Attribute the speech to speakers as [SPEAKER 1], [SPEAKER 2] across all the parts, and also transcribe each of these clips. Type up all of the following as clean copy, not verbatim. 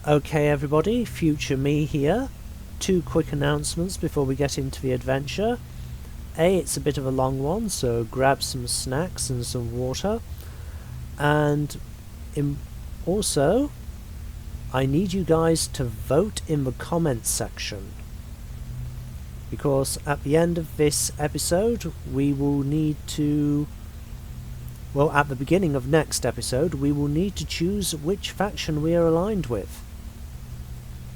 [SPEAKER 1] Okay everybody, future me here. Two quick announcements before we get into the adventure. It's a bit of a long one, so grab some snacks and some water. And also, I need you guys to vote in the comments section. Because at the end of this episode, we will need to... Well, at the beginning of next episode, we will need to choose which faction we are aligned with.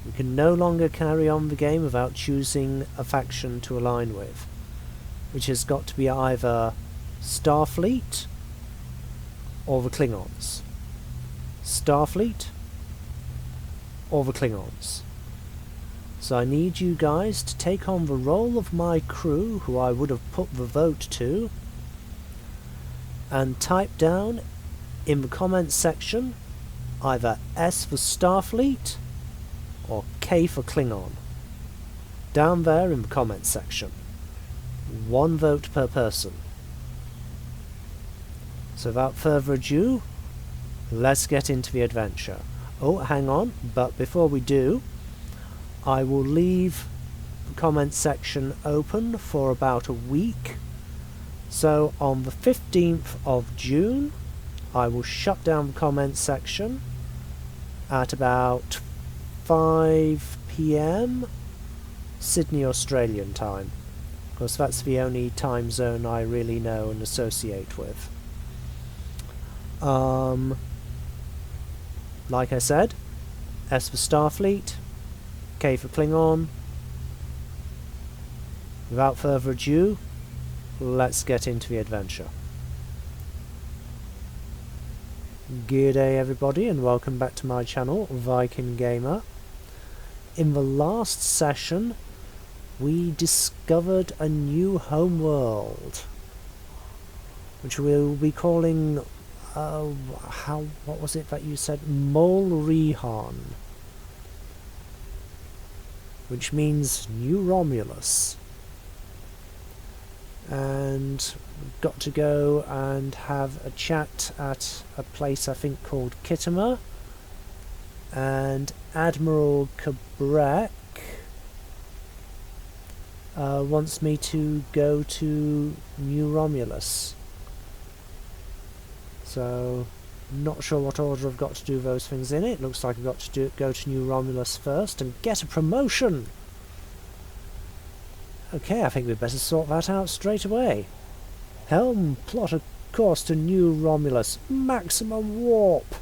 [SPEAKER 1] We can no longer carry on the game without choosing a faction to align with, which has got to be either Starfleet or the Klingons. Starfleet or the Klingons. So I need you guys to take on the role of my crew, who I would have put the vote to, and type down in the comments section either S for Starfleet or K for Klingon. Down there in the comments section. One vote per person. So without further ado, let's get into the adventure. Oh, hang on, but before we do, I will leave the comments section open for about a week. So on the 15th of June, I will shut down the comments section at about 5 PM Sydney Australian time, because that's the only time zone I really know and associate with. Like I said, S for Starfleet, K for Klingon. Without further ado, let's get into the adventure. Good day everybody, and welcome back to my channel, Viking Gamer. In the last session, we discovered a new homeworld, which we'll be calling, what was it that you said? Mol Rihan, which means New Romulus. And we've got to go and have a chat at a place I think called Kittimer, and Admiral Kabrek wants me to go to New Romulus. So, not sure what order I've got to do those things in. It looks like I've got to go to New Romulus first and get a promotion. Okay, I think we'd better sort that out straight away. Helm, plot a course to New Romulus. Maximum warp.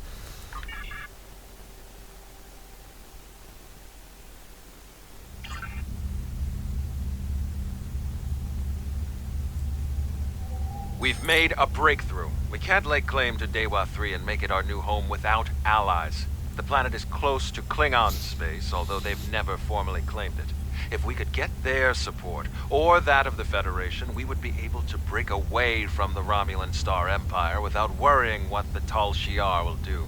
[SPEAKER 2] We've made a breakthrough. We can't lay claim to Dewa 3 and make it our new home without allies. The planet is close to Klingon space, although they've never formally claimed it. If we could get their support, or that of the Federation, we would be able to break away from the Romulan Star Empire without worrying what the Tal Shiar will do.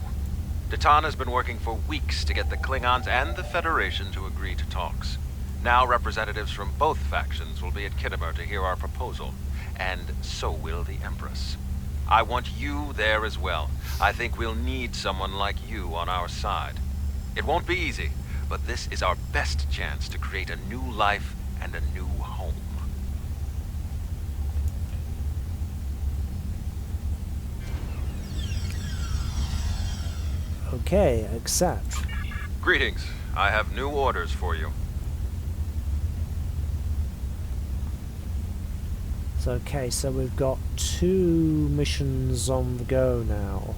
[SPEAKER 2] Datan has been working for weeks to get the Klingons and the Federation to agree to talks. Now representatives from both factions will be at Kittimer to hear our proposal, and so will the Empress. I want you there as well. I think we'll need someone like you on our side. It won't be easy, but this is our best chance to create a new life and a new home.
[SPEAKER 1] Okay, accept.
[SPEAKER 2] Greetings. I have new orders for you.
[SPEAKER 1] So, okay, so we've got 2 missions on the go now.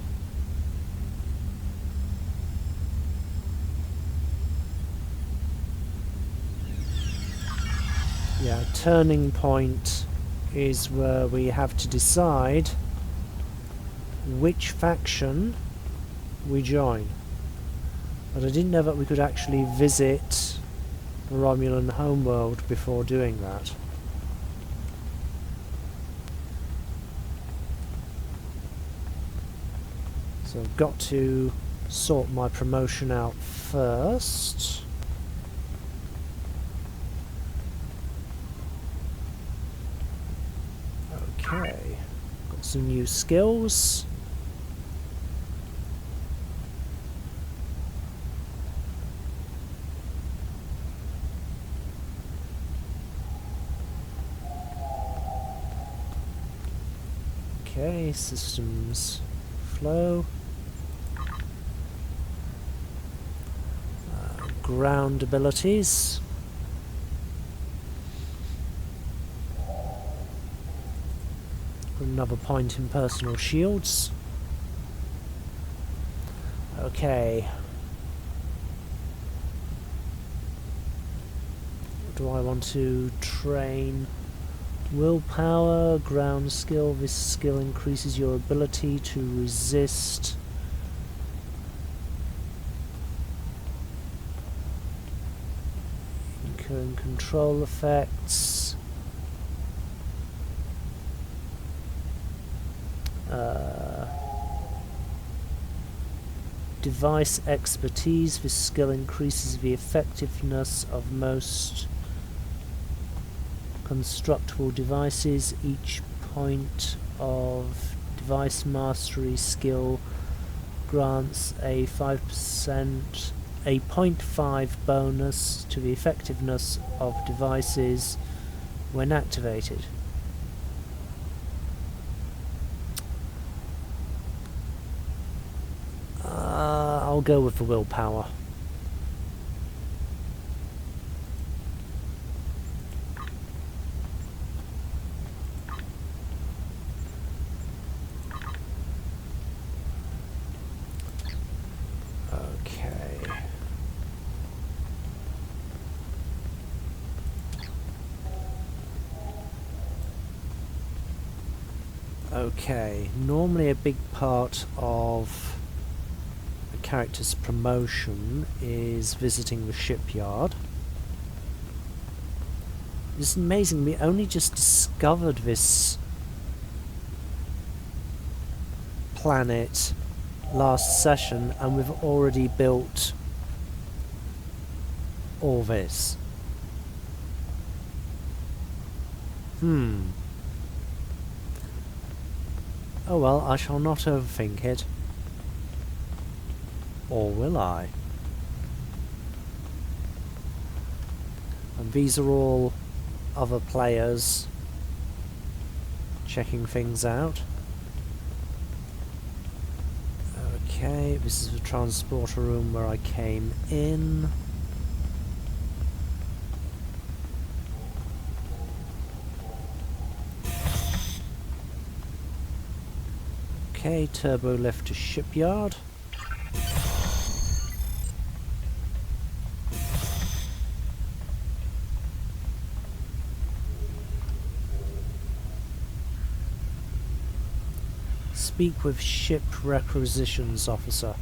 [SPEAKER 1] Yeah, turning point is where we have to decide which faction we join. But I didn't know that we could actually visit the Romulan homeworld before doing that. So I've got to sort my promotion out first. Okay, got some new skills. Okay, systems flow. Ground abilities. Another point in personal shields. Okay. What do I want to train? Willpower, ground skill. This skill increases your ability to resist incurring control effects. Device expertise. This skill increases the effectiveness of most constructible devices. Each point of device mastery skill grants a 0.5 bonus to the effectiveness of devices when activated. I'll go with the willpower. Okay, normally a big part of a character's promotion is visiting the shipyard. It's amazing, we only just discovered this planet last session and we've already built all this. Oh well, I shall not overthink it. Or will I? And these are all other players checking things out. Okay, this is the transporter room where I came in. Okay, turbo lift to shipyard. Speak with ship requisitions officer.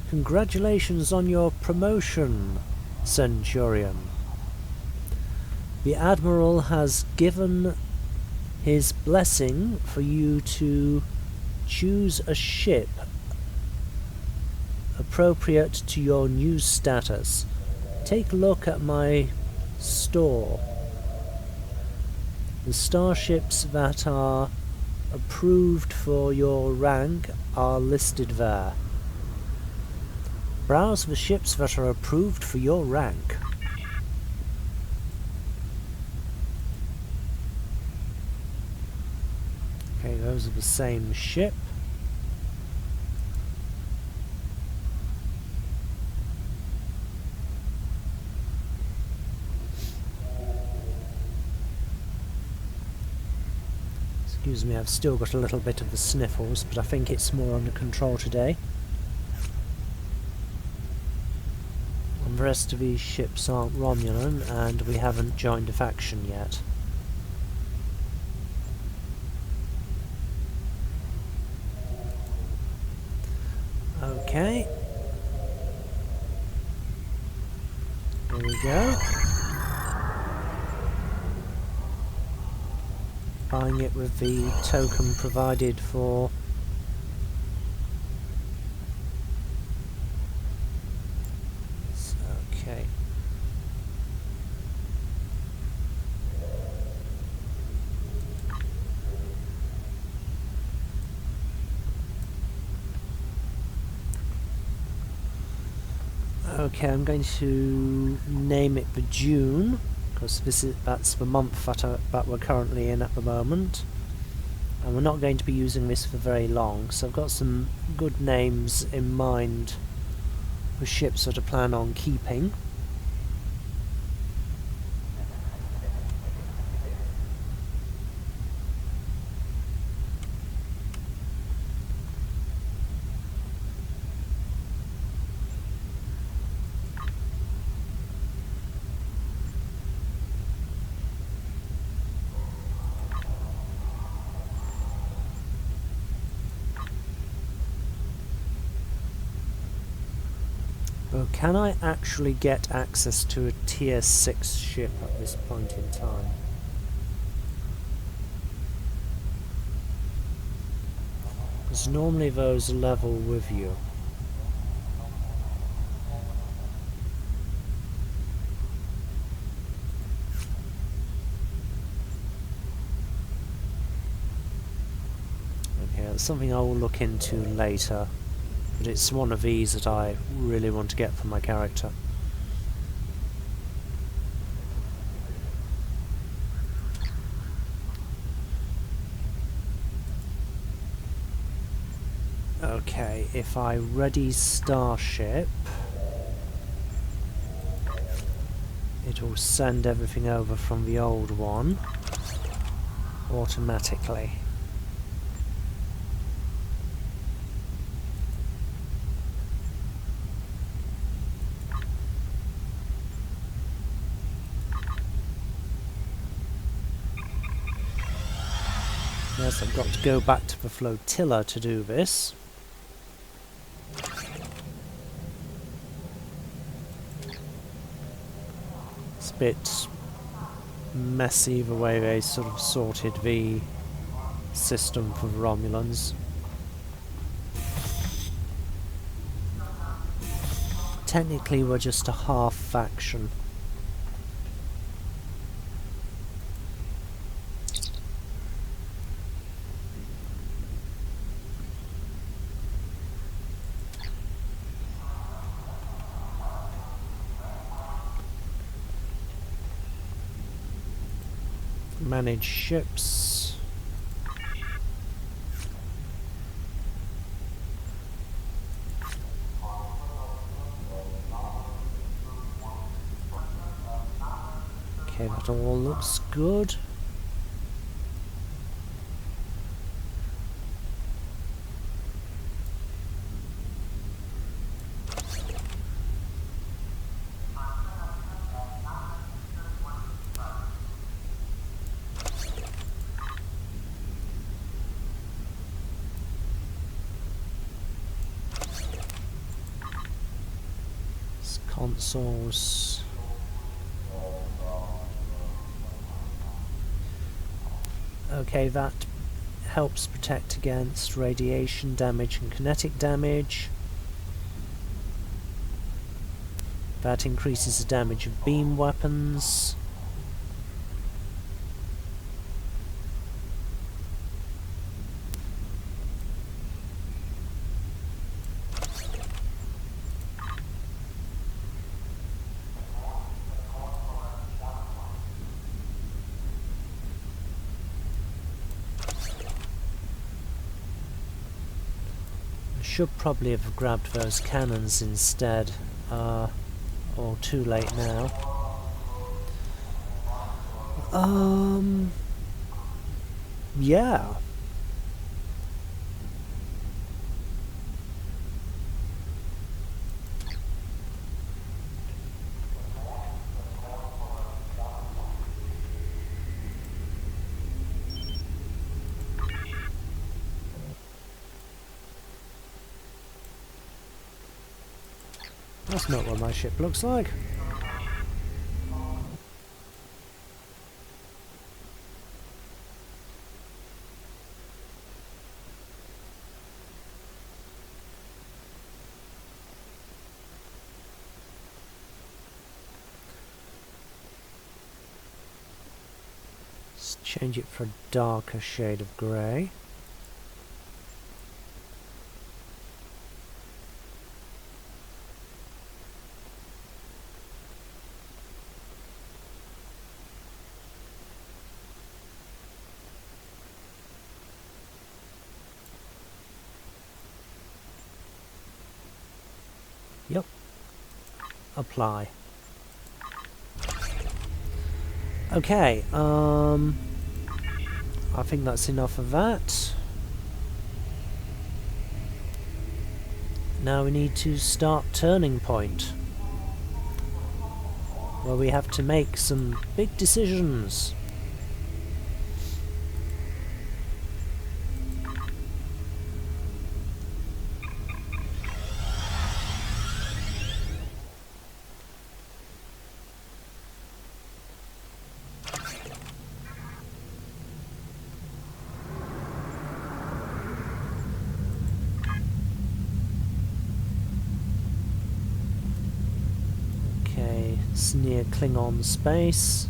[SPEAKER 1] Congratulations on your promotion, Centurion. The Admiral has given his blessing for you to choose a ship appropriate to your new status. Take a look at my store. The starships that are approved for your rank are listed there. Browse the ships that are approved for your rank. Okay, those are the same ship. Excuse me, I've still got a little bit of the sniffles, but I think it's more under control today. And the rest of these ships aren't Romulan, and we haven't joined a faction yet. Okay. There we go. Buying it with the token provided for okay. Okay, I'm going to name it for June, because that's the month that we're currently in at the moment. And we're not going to be using this for very long, so I've got some good names in mind for ships that I plan on keeping. Oh, can I actually get access to a tier 6 ship at this point in time? Because normally those level with you. Okay, that's something I will look into later. But it's one of these that I really want to get for my character. Okay, if I ready Starship, it will send everything over from the old one automatically. Yes, I've got to go back to the flotilla to do this. It's a bit messy the way they sort of sorted the system for the Romulans. Technically we're just a half faction. Manage ships. Okay, that all looks good. Consoles. Okay, that helps protect against radiation damage and kinetic damage. That increases the damage of beam weapons. Should probably have grabbed those cannons instead, or too late now. Yeah. That's not what my ship looks like. Let's change it for a darker shade of grey. Yep. Apply. Okay, I think that's enough of that. Now we need to start turning point, where we have to make some big decisions. Okay, it's near Klingon space.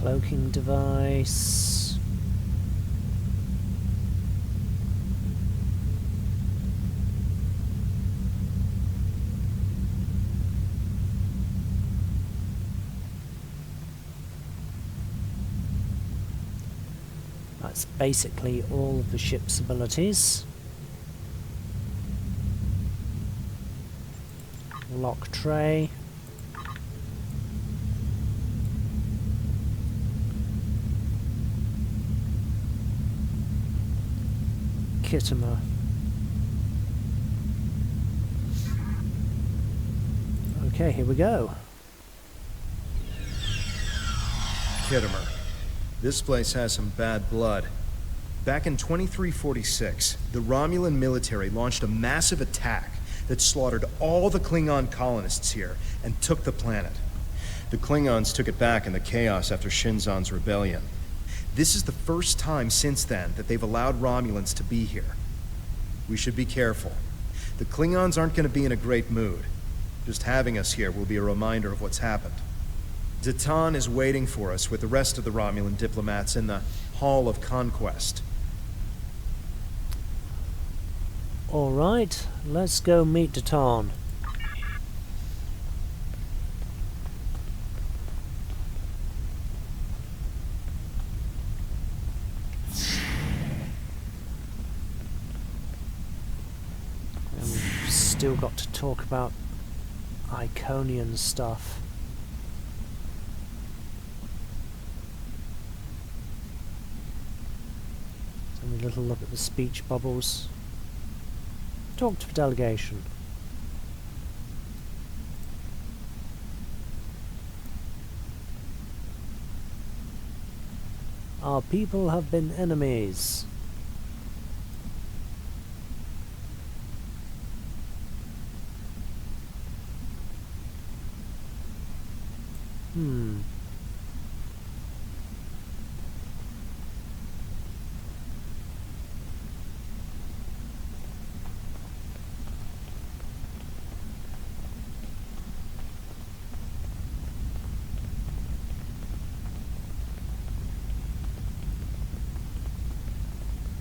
[SPEAKER 1] Cloaking device. That's basically all of the ship's abilities. Lock tray. Kittimer. Okay, here we go.
[SPEAKER 3] Kittimer. This place has some bad blood. Back in 2346, the Romulan military launched a massive attack that slaughtered all the Klingon colonists here and took the planet. The Klingons took it back in the chaos after Shinzon's rebellion. This is the first time since then that they've allowed Romulans to be here. We should be careful. The Klingons aren't going to be in a great mood. Just having us here will be a reminder of what's happened. Zatan is waiting for us with the rest of the Romulan diplomats in the Hall of Conquest.
[SPEAKER 1] Alright, let's go meet Datan. And we've still got to talk about Iconian stuff. Have a little look at the speech bubbles. Talk to the delegation. Our people have been enemies.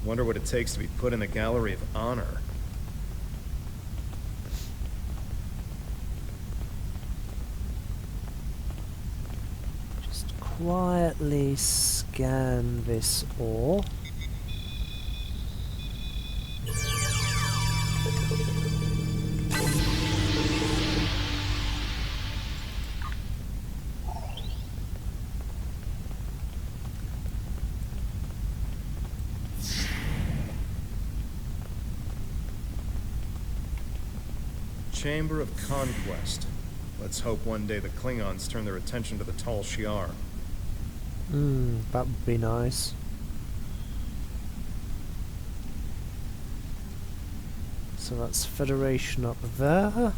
[SPEAKER 3] Wonder what it takes to be put in the Gallery of Honor.
[SPEAKER 1] Just quietly scan this ore.
[SPEAKER 3] Chamber of Conquest. Let's hope one day the Klingons turn their attention to the Tal Shiar.
[SPEAKER 1] That would be nice. So that's Federation up there.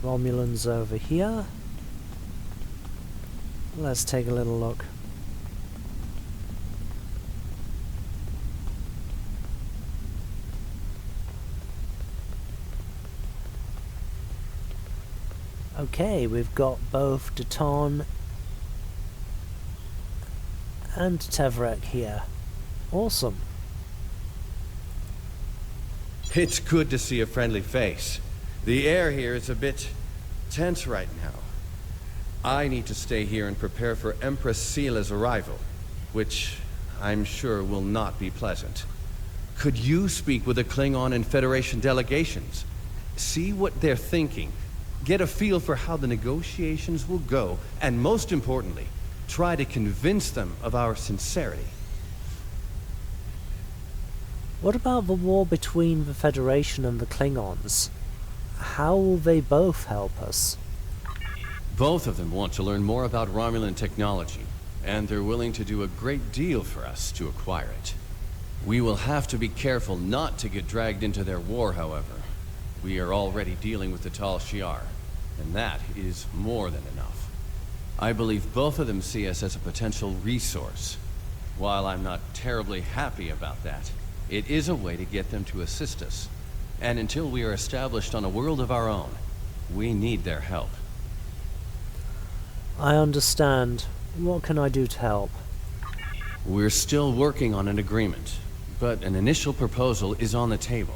[SPEAKER 1] Romulans over here. Let's take a little look. Okay, we've got both Daton and Tevrek here. Awesome.
[SPEAKER 4] It's good to see a friendly face. The air here is a bit tense right now. I need to stay here and prepare for Empress Seela's arrival, which I'm sure will not be pleasant. Could you speak with the Klingon and Federation delegations? See what they're thinking. Get a feel for how the negotiations will go, and most importantly, try to convince them of our sincerity.
[SPEAKER 1] What about the war between the Federation and the Klingons? How will they both help us?
[SPEAKER 4] Both of them want to learn more about Romulan technology, and they're willing to do a great deal for us to acquire it. We will have to be careful not to get dragged into their war, however. We are already dealing with the Tal Shiar, and that is more than enough. I believe both of them see us as a potential resource. While I'm not terribly happy about that, it is a way to get them to assist us. And until we are established on a world of our own, we need their help.
[SPEAKER 1] I understand. What can I do to help?
[SPEAKER 4] We're still working on an agreement, but an initial proposal is on the table.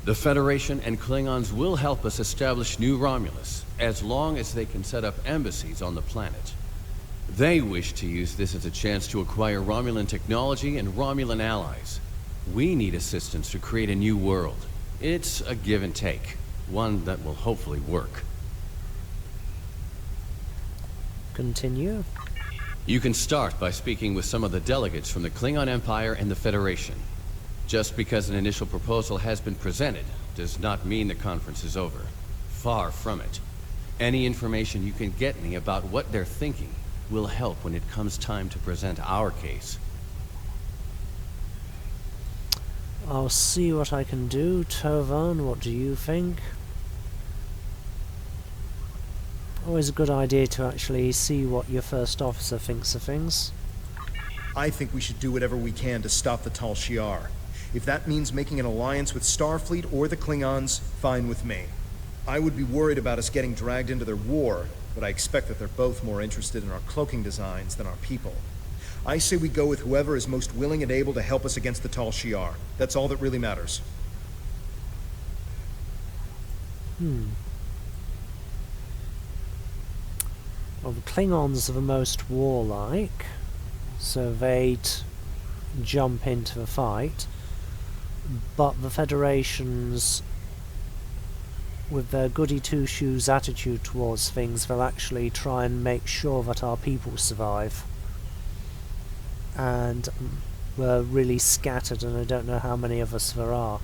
[SPEAKER 4] The Federation and Klingons will help us establish New Romulus, as long as they can set up embassies on the planet. They wish to use this as a chance to acquire Romulan technology and Romulan allies. We need assistance to create a new world. It's a give and take, one that will hopefully work.
[SPEAKER 1] Continue.
[SPEAKER 4] You can start by speaking with some of the delegates from the Klingon Empire and the Federation. Just because an initial proposal has been presented does not mean the conference is over. Far from it. Any information you can get me about what they're thinking will help when it comes time to present our case.
[SPEAKER 1] I'll see what I can do. Tovan, what do you think? Always a good idea to actually see what your first officer thinks of things.
[SPEAKER 3] I think we should do whatever we can to stop the Tal Shiar. If that means making an alliance with Starfleet or the Klingons, fine with me. I would be worried about us getting dragged into their war, but I expect that they're both more interested in our cloaking designs than our people. I say we go with whoever is most willing and able to help us against the Tal Shiar. That's all that really matters.
[SPEAKER 1] Well, the Klingons are the most warlike, so they'd jump into the fight. But the Federation's, with their goody-two-shoes attitude towards things, they'll actually try and make sure that our people survive. And we're really scattered, and I don't know how many of us there are.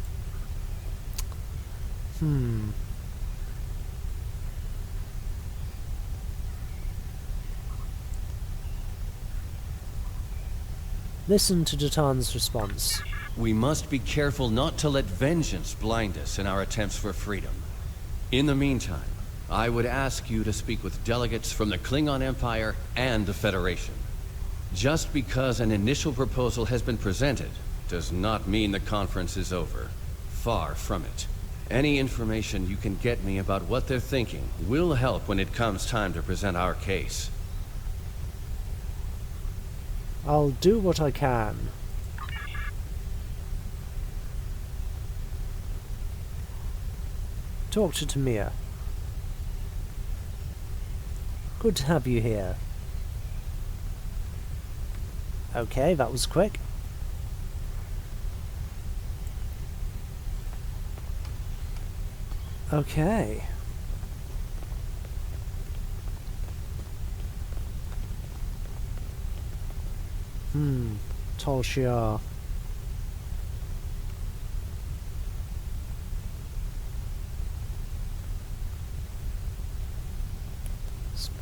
[SPEAKER 1] Listen to Datan's response.
[SPEAKER 4] We must be careful not to let vengeance blind us in our attempts for freedom. In the meantime, I would ask you to speak with delegates from the Klingon Empire and the Federation. Just because an initial proposal has been presented does not mean the conference is over. Far from it. Any information you can get me about what they're thinking will help when it comes time to present our case.
[SPEAKER 1] I'll do what I can. Talk to Tamir. Good to have you here. Okay, that was quick. Okay. Tal Shiar.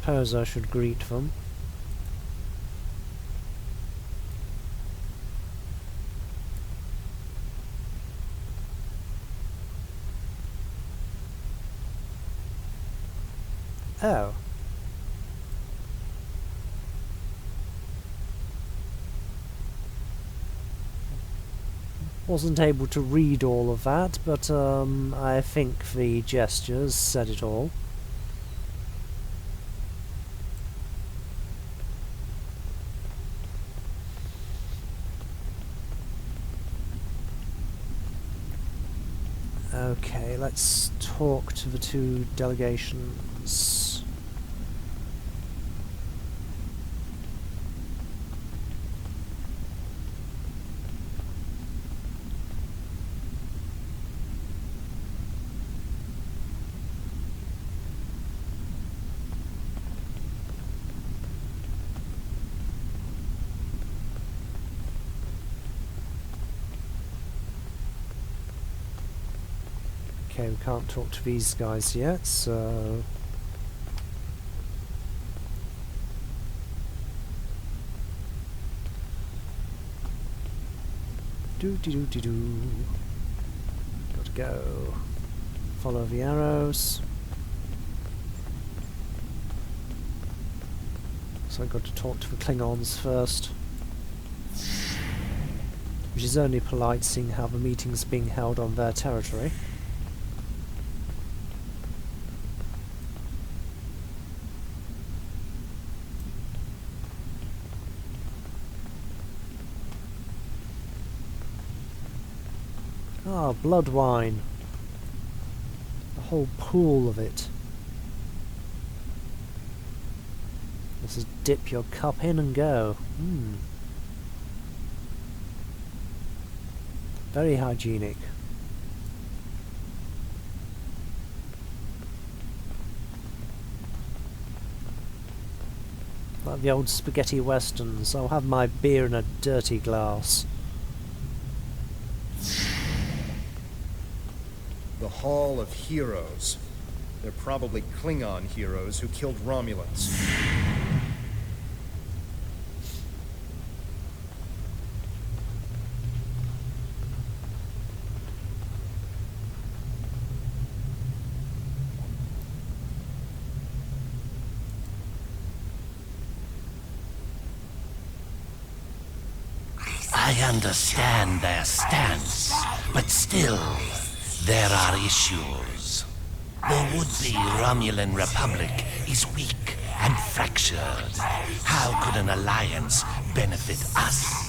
[SPEAKER 1] suppose I should greet them. Oh. Wasn't able to read all of that, but I think the gestures said it all. Okay, let's talk to the two delegations. Okay, we can't talk to these guys yet, so... Do-de-do-de-do. Gotta go. Follow the arrows. So I've got to talk to the Klingons first. Which is only polite, seeing how the meeting's being held on their territory. Ah, blood wine. A whole pool of it. This is dip your cup in and go. Very hygienic. Like the old spaghetti westerns, I'll have my beer in a dirty glass.
[SPEAKER 3] The Hall of Heroes. They're probably Klingon heroes who killed Romulans.
[SPEAKER 5] I understand their stance, but still, there are issues. The would-be Romulan Republic is weak and fractured. How could an alliance benefit us?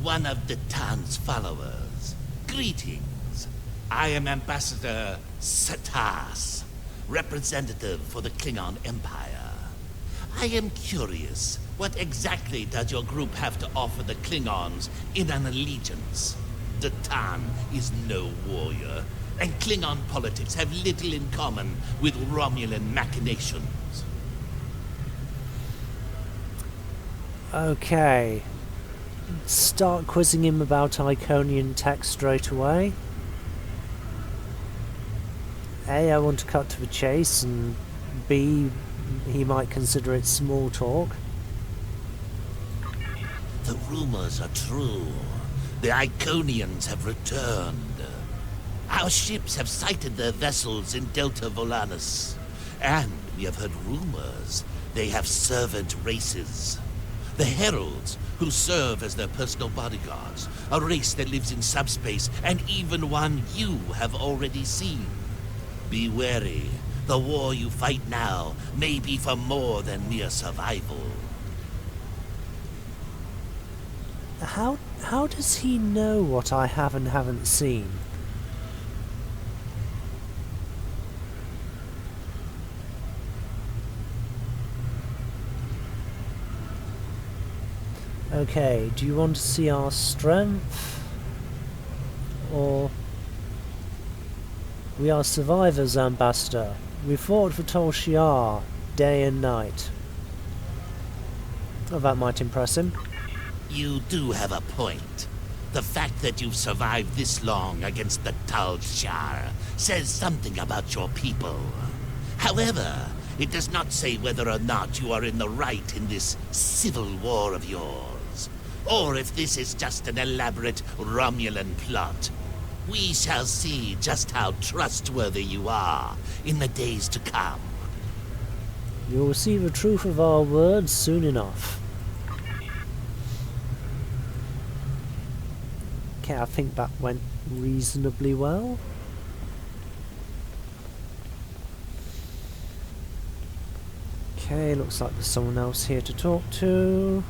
[SPEAKER 5] One of the town's followers. Greetings. I am Ambassador Satas, representative for the Klingon Empire. I am curious, what exactly does your group have to offer the Klingons in an allegiance? The Tan is no warrior, and Klingon politics have little in common with Romulan machinations.
[SPEAKER 1] Okay. Start quizzing him about Iconian tech straight away. A, I want to cut to the chase, and B, he might consider it small talk.
[SPEAKER 5] The rumors are true. The Iconians have returned. Our ships have sighted their vessels in Delta Volanus. And we have heard rumors they have servant races. The Heralds, who serve as their personal bodyguards, a race that lives in subspace, and even one you have already seen. Be wary. The war you fight now may be for more than mere survival.
[SPEAKER 1] How does he know what I have and haven't seen? Okay, do you want to see our strength? Or... We are survivors, Ambassador. We fought for Tal Shiar, day and night. Oh, that might impress him.
[SPEAKER 5] You do have a point. The fact that you've survived this long against the Tal Shiar says something about your people. However, it does not say whether or not you are in the right in this civil war of yours, or if this is just an elaborate Romulan plot. We shall see just how trustworthy you are in the days to come.
[SPEAKER 1] You'll see the truth of our words soon enough. Okay, I think that went reasonably well. Okay, looks like there's someone else here to talk to.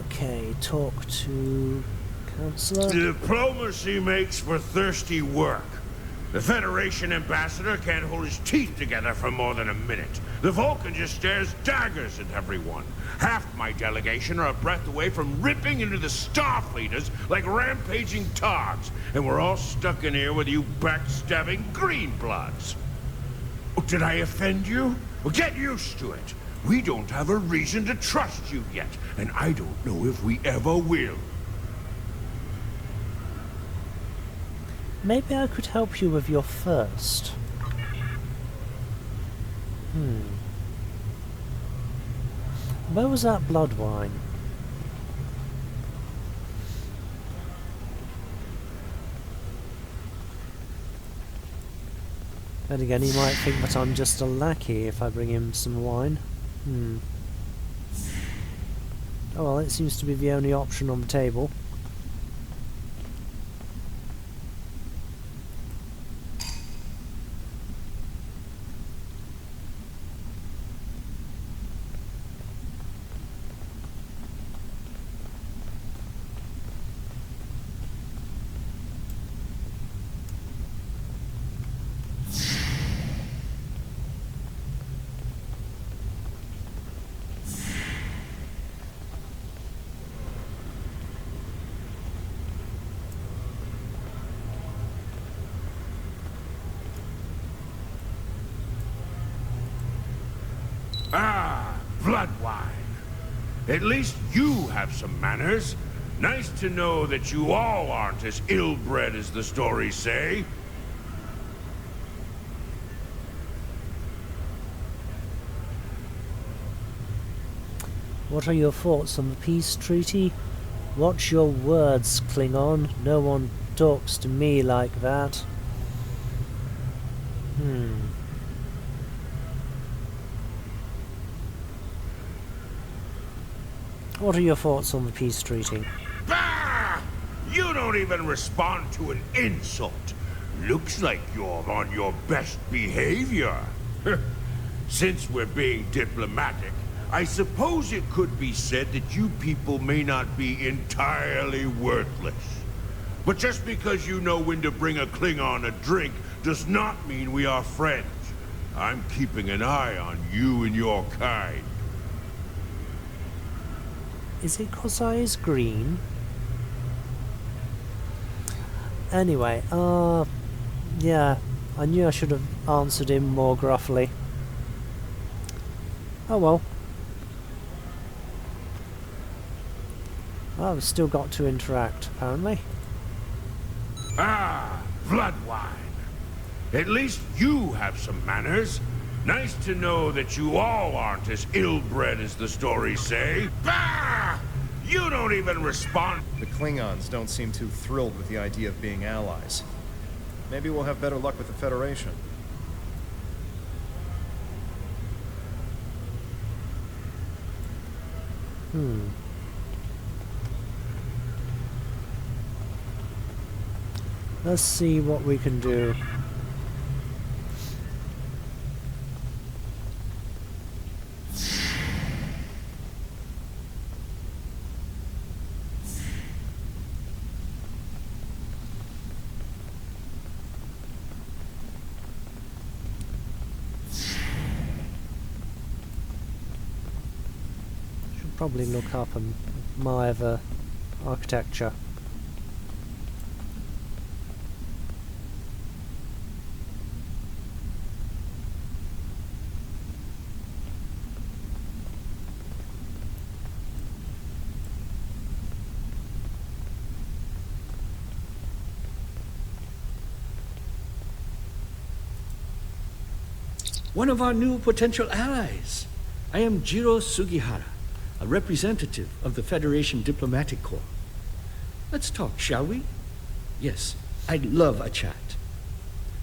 [SPEAKER 1] Okay, talk to Counselor.
[SPEAKER 6] Diplomacy makes for thirsty work. The Federation ambassador can't hold his teeth together for more than a minute. The Vulcan just stares daggers at everyone. Half my delegation are a breath away from ripping into the Starfleeters like rampaging togs, and we're all stuck in here with you backstabbing greenbloods. Oh, did I offend you? Well, get used to it. We don't have a reason to trust you yet, and I don't know if we ever will.
[SPEAKER 1] Maybe I could help you with your first. Where was that blood wine? Then again, he might think that I'm just a lackey if I bring him some wine. Oh well, it seems to be the only option on the table.
[SPEAKER 6] Ah, blood wine. At least you have some manners. Nice to know that you all aren't as ill-bred as the stories say.
[SPEAKER 1] What are your thoughts on the peace treaty? Watch your words, Klingon. No one talks to me like that. What are your thoughts on the peace treaty?
[SPEAKER 6] Bah! You don't even respond to an insult. Looks like you're on your best behavior. Since we're being diplomatic, I suppose it could be said that you people may not be entirely worthless. But just because you know when to bring a Klingon a drink does not mean we are friends. I'm keeping an eye on you and your kind.
[SPEAKER 1] Is it 'cause I is green? Anyway, yeah, I knew I should have answered him more gruffly. Oh well. I've still got to interact, apparently.
[SPEAKER 6] Ah, blood wine. At least you have some manners. Nice to know that you all aren't as ill-bred as the stories say. Bah! You don't even respond.
[SPEAKER 3] The Klingons don't seem too thrilled with the idea of being allies. Maybe we'll have better luck with the Federation.
[SPEAKER 1] Let's see what we can do. probably look up and admire the architecture.
[SPEAKER 7] One of our new potential allies. I am Jiro Sugihara, a representative of the Federation Diplomatic Corps. Let's talk, shall we? Yes, I'd love a chat.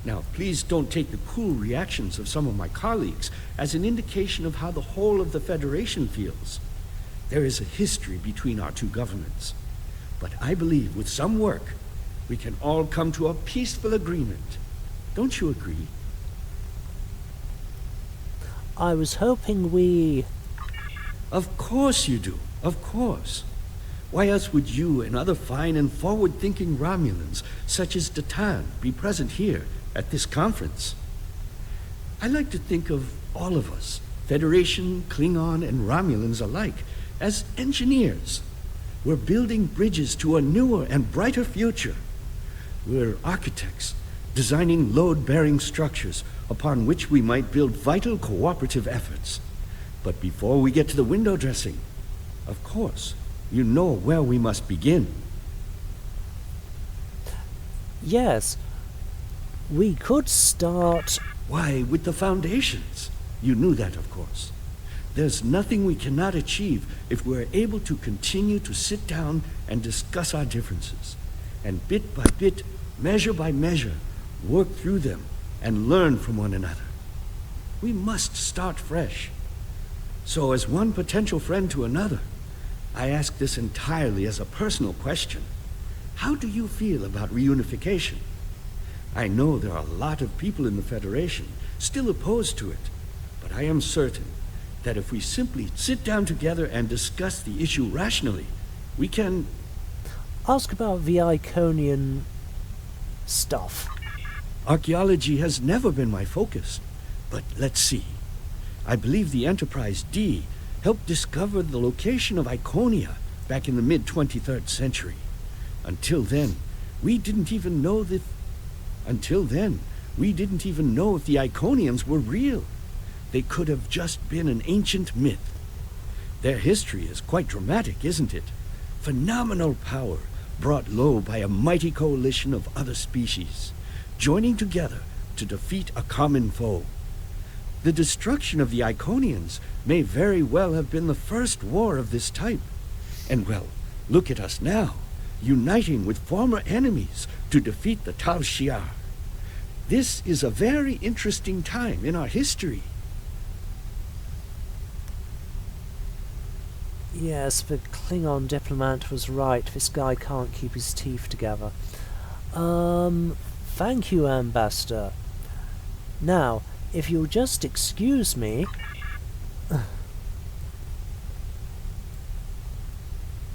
[SPEAKER 7] Now, please don't take the cool reactions of some of my colleagues as an indication of how the whole of the Federation feels. There is a history between our two governments. But I believe with some work, we can all come to a peaceful agreement. Don't you agree?
[SPEAKER 1] I was hoping we...
[SPEAKER 7] Of course you do. Of course. Why else would you and other fine and forward-thinking Romulans, such as Datan, be present here at this conference? I like to think of all of us, Federation, Klingon, and Romulans alike, as engineers. We're building bridges to a newer and brighter future. We're architects, designing load-bearing structures upon which we might build vital cooperative efforts. But before we get to the window dressing, of course, you know where we must begin.
[SPEAKER 1] Yes, we could start...
[SPEAKER 7] Why, with the foundations. You knew that, of course. There's nothing we cannot achieve if we're able to continue to sit down and discuss our differences, and bit by bit, measure by measure, work through them and learn from one another. We must start fresh. So as one potential friend to another, I ask this entirely as a personal question. How do you feel about reunification? I know there are a lot of people in the Federation still opposed to it, but I am certain that if we simply sit down together and discuss the issue rationally, we can...
[SPEAKER 1] Ask about the Iconian stuff.
[SPEAKER 7] Archaeology has never been my focus, but let's see. I believe the Enterprise D helped discover the location of Iconia back in the mid-23rd century. Until then, we didn't even know if the Iconians were real. They could have just been an ancient myth. Their history is quite dramatic, isn't it? Phenomenal power brought low by a mighty coalition of other species, joining together to defeat a common foe. The destruction of the Iconians may very well have been the first war of this type. And well, look at us now, uniting with former enemies to defeat the Tal Shiar. This is a very interesting time in our history.
[SPEAKER 1] Yes, the Klingon diplomat was right. This guy can't keep his teeth together. Thank you, Ambassador. Now, if you'll just excuse me...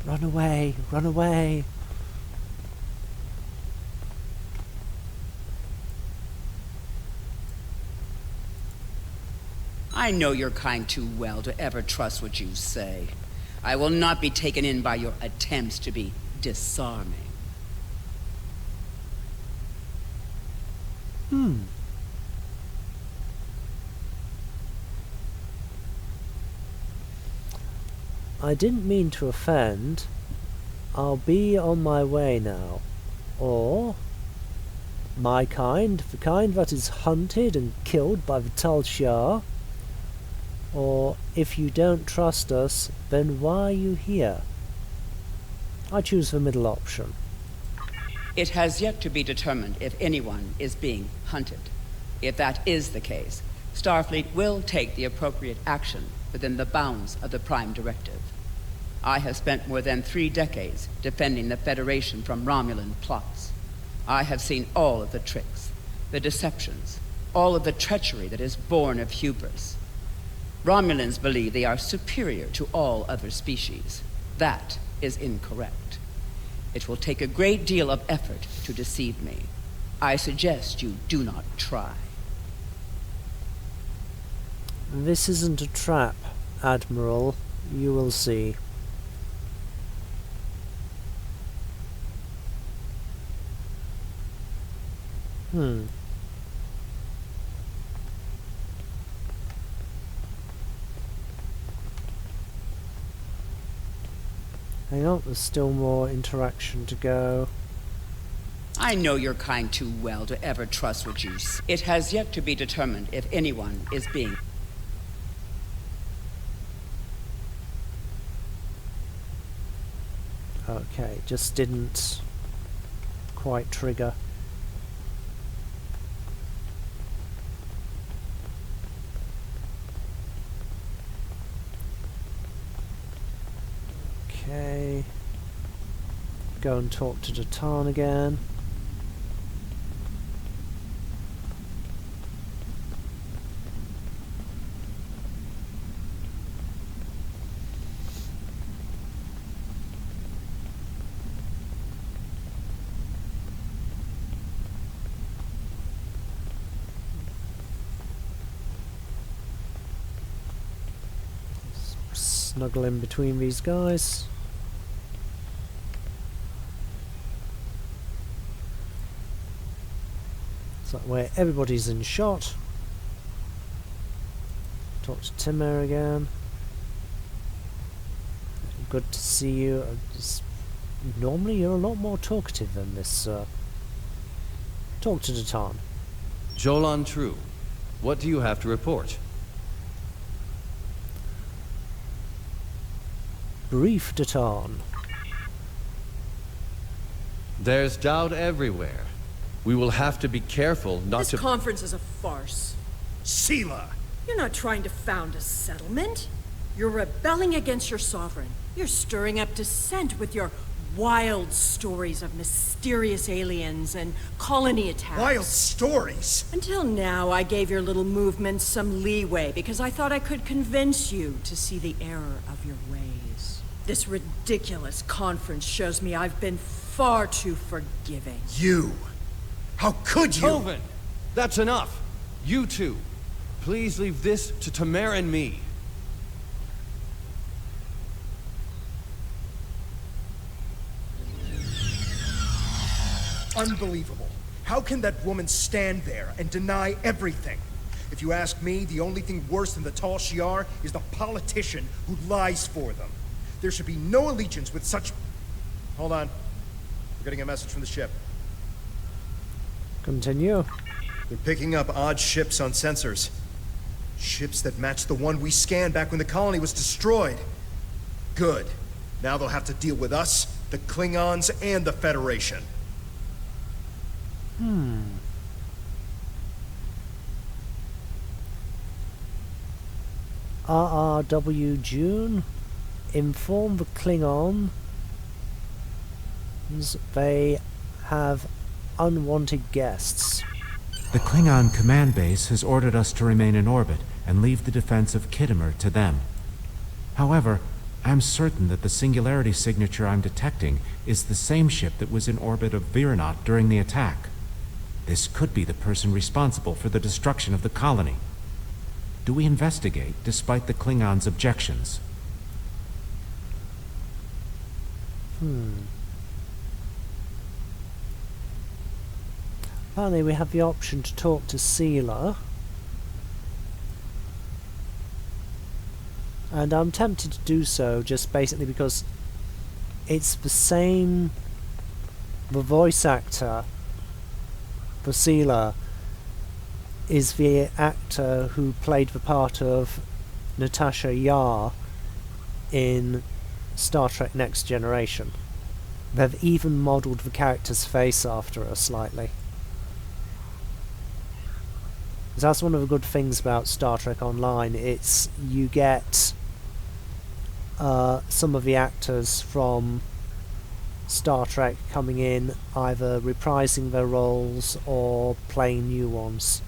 [SPEAKER 1] Run away, run away.
[SPEAKER 8] I know your kind too well to ever trust what you say. I will not be taken in by your attempts to be disarming.
[SPEAKER 1] I didn't mean to offend. I'll be on my way now. Or... my kind, the kind that is hunted and killed by the Tal Shiar. Or, if you don't trust us, then why are you here? I choose the middle option.
[SPEAKER 8] It has yet to be determined if anyone is being hunted. If that is the case, Starfleet will take the appropriate action within the bounds of the Prime Directive. I have spent more than 3 decades defending the Federation from Romulan plots. I have seen all of the tricks, the deceptions, all of the treachery that is born of hubris. Romulans believe they are superior to all other species. That is incorrect. It will take a great deal of effort to deceive me. I suggest you do not try.
[SPEAKER 1] This isn't a trap, Admiral. You will see. Hang on, there's still more interaction to go.
[SPEAKER 8] I know your kind too well to ever trust what you say. It has yet to be determined if anyone is being...
[SPEAKER 1] Okay, just didn't quite trigger. Okay. Go and talk to Datan again. Snuggle in between these guys. So that way everybody's in shot. Talk to Timur again. Good to see you. Normally you're a lot more talkative than this. Talk to Datan.
[SPEAKER 4] Jolan True, what do you have to report?
[SPEAKER 1] Brief, Datan.
[SPEAKER 4] There's doubt everywhere. We will have to be careful not to...
[SPEAKER 9] This conference is a farce.
[SPEAKER 3] Sela!
[SPEAKER 9] You're not trying to found a settlement. You're rebelling against your sovereign. You're stirring up dissent with your wild stories of mysterious aliens and colony attacks.
[SPEAKER 3] Wild stories?
[SPEAKER 9] Until now, I gave your little movement some leeway because I thought I could convince you to see the error of your ways. This ridiculous conference shows me I've been far too forgiving.
[SPEAKER 3] You! How could you?
[SPEAKER 4] Oven! That's enough! You two! Please leave this to Tamer and me.
[SPEAKER 3] Unbelievable. How can that woman stand there and deny everything? If you ask me, the only thing worse than the Tal Shiar is the politician who lies for them. There should be no allegiance with such... Hold on. We're getting a message from the ship.
[SPEAKER 1] Continue.
[SPEAKER 3] They're picking up odd ships on sensors. Ships that match the one we scanned back when the colony was destroyed. Good. Now they'll have to deal with us, the Klingons, and the Federation.
[SPEAKER 1] RRW June. Inform the Klingons they have unwanted guests.
[SPEAKER 10] The Klingon command base has ordered us to remain in orbit and leave the defense of Khitomer to them. However, I'm certain that the singularity signature I'm detecting is the same ship that was in orbit of Viranot during the attack. This could be the person responsible for the destruction of the colony. Do we investigate despite the Klingons' objections?
[SPEAKER 1] Finally, we have the option to talk to Sela. And I'm tempted to do so just basically because it's the same... The voice actor for Sela is the actor who played the part of Natasha Yar in Star Trek Next Generation. They've even modelled the character's face after her slightly. That's one of the good things about Star Trek Online. It's you get some of the actors from Star Trek coming in, either reprising their roles or playing new ones.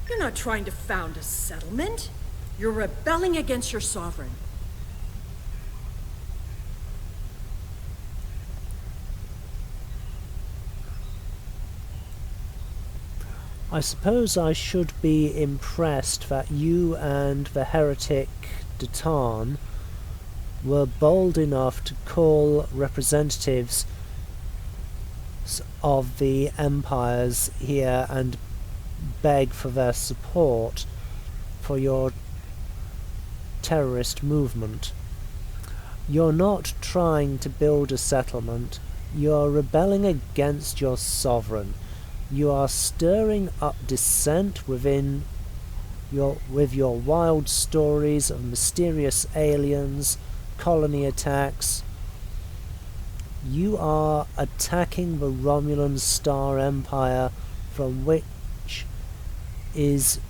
[SPEAKER 9] You're not trying to found a settlement. You're rebelling against your sovereign.
[SPEAKER 1] I suppose I should be impressed that you and the heretic Datan were bold enough to call representatives of the empires here and beg for their support for your terrorist movement. You're not trying to build a settlement. You're rebelling against your sovereign. You are stirring up dissent with your wild stories of mysterious aliens, colony attacks. You are attacking the Romulan Star Empire, from which is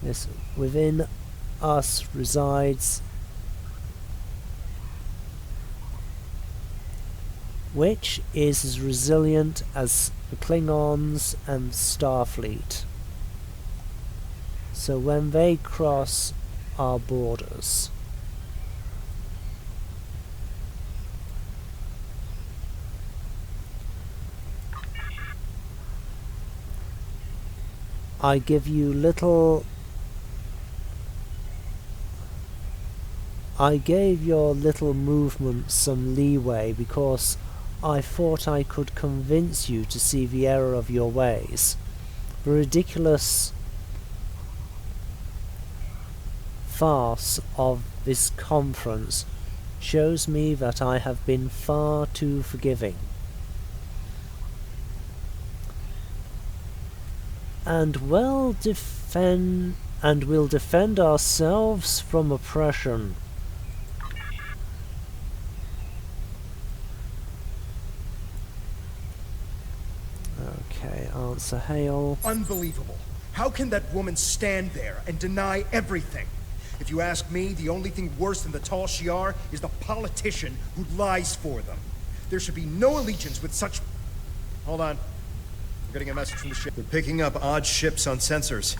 [SPEAKER 1] this within us resides, which is as resilient as the Klingons and Starfleet. So when they cross our borders, I gave your little movement some leeway because I thought I could convince you to see the error of your ways. The ridiculous farce of this conference shows me that I have been far too forgiving. And will defend ourselves from oppression. Okay, answer hail.
[SPEAKER 3] Unbelievable. How can that woman stand there and deny everything? If you ask me, the only thing worse than the Tal Shiar is the politician who lies for them. There should be no allegiance with such... Hold on. I'm getting a message from the ship. They're picking up odd ships on sensors.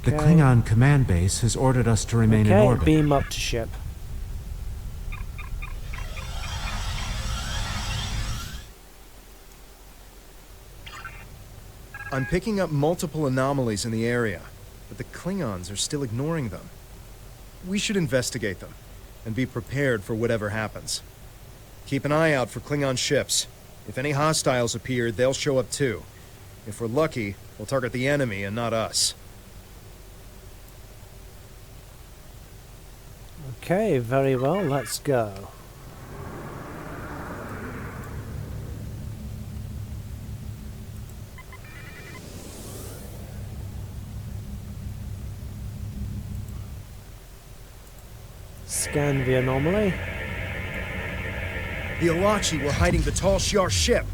[SPEAKER 10] The Klingon command base has ordered us to remain in orbit.
[SPEAKER 1] Beam up to ship.
[SPEAKER 3] I'm picking up multiple anomalies in the area, but the Klingons are still ignoring them. We should investigate them, and be prepared for whatever happens. Keep an eye out for Klingon ships. If any hostiles appear, they'll show up too. If we're lucky, we'll target the enemy and not us.
[SPEAKER 1] Okay, very well, let's go. Scan the anomaly.
[SPEAKER 3] The Alachi were hiding the Tal Shiar ship.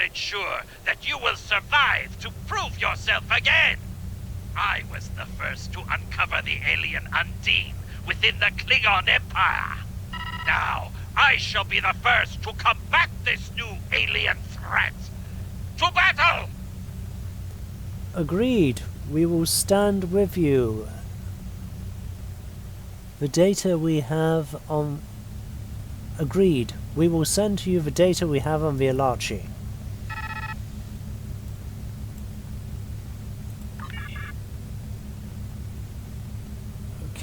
[SPEAKER 5] Ensure that you will survive to prove yourself again. I was the first to uncover the alien Undine within the Klingon Empire. Now, I shall be the first to combat this new alien threat. To battle!
[SPEAKER 1] Agreed. We will stand with you. The data we have on... Agreed. We will send to you the data we have on the Alachi.